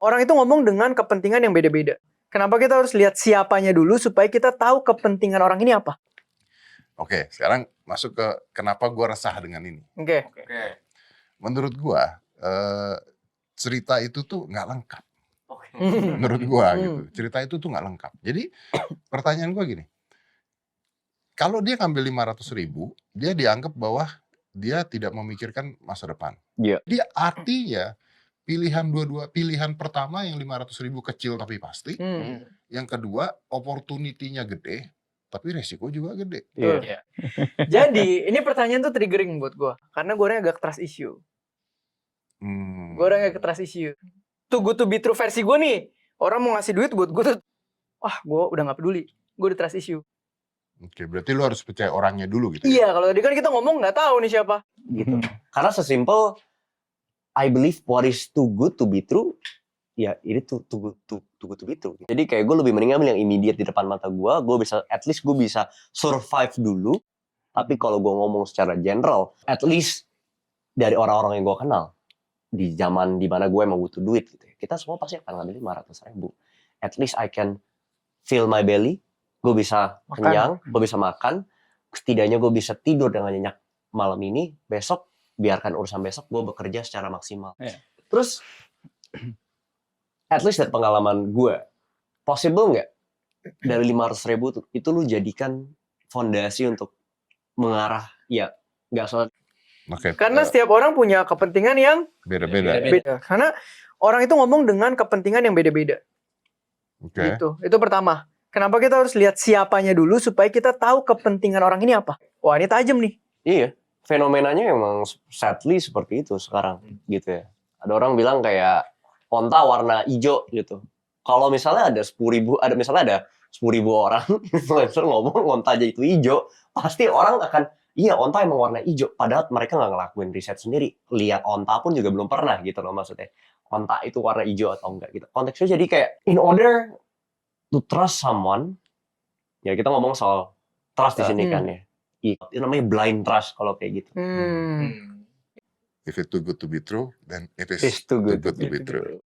Orang itu ngomong dengan kepentingan yang beda-beda. Kenapa kita harus lihat siapanya dulu supaya kita tahu kepentingan orang ini apa? Oke, sekarang masuk ke kenapa gua resah dengan ini. Oke. Menurut gua cerita itu tuh nggak lengkap. Menurut gua gitu. Cerita itu tuh nggak lengkap. Jadi pertanyaan gua gini. Kalau dia ngambil 500.000, dia dianggap bahwa dia tidak memikirkan masa depan. Iya. Dia artinya pilihan pertama yang 500.000 kecil tapi pasti. Yang kedua opportunity-nya gede, tapi resiko juga gede. Iya. Jadi ini pertanyaan tuh triggering buat gue, karena gue orangnya agak trust issue. Gue orangnya agak trust issue. Too good to be true versi gue nih. Orang mau ngasih duit buat gue tuh, gue udah gak peduli. Gue udah trust issue. Oke, berarti lu harus percaya orangnya dulu gitu. Iya, kalau tadi kan kita ngomong nggak tahu nih siapa. Gitu. Karena sesimpel I believe what is too good to be true, ya ini too good to be true. Jadi kayak gue lebih mending ambil yang immediate di depan mata gue bisa at least gue bisa survive dulu. Tapi kalau gue ngomong secara general, at least dari orang-orang yang gue kenal di zaman dimana gue emang butuh duit gitu, kita semua pasti akan ngambil 500.000. At least I can fill my belly, gue bisa kenyang, gue bisa makan, setidaknya gue bisa tidur dengan nyenyak malam ini, besok biarkan urusan besok, gue bekerja secara maksimal. Terus at least dari pengalaman gue, possible nggak dari 500.000 itu lu jadikan fondasi untuk mengarah, ya nggak soal. Karena setiap orang punya kepentingan yang beda-beda. Karena orang itu ngomong dengan kepentingan yang beda-beda. Gitu. Itu pertama. Kenapa kita harus lihat siapanya dulu supaya kita tahu kepentingan orang ini apa? Wah, ini tajam nih. Iya, fenomenanya emang sadly seperti itu sekarang gitu ya. Ada orang bilang kayak onta warna hijau gitu. Kalau misalnya ada 10.000, misalnya ada 10.000 orang influencer ngomong onta aja itu hijau, pasti orang akan iya onta emang warna hijau. Padahal mereka nggak ngelakuin riset sendiri. Lihat onta pun juga belum pernah gitu loh maksudnya. Onta itu warna hijau atau enggak gitu. Konteksnya jadi kayak in order to trust someone, ya kita ngomong soal trust di sini kan ya. Itu namanya blind trust kalau kayak gitu. If it's too good to be true, then it is It's too good to be true.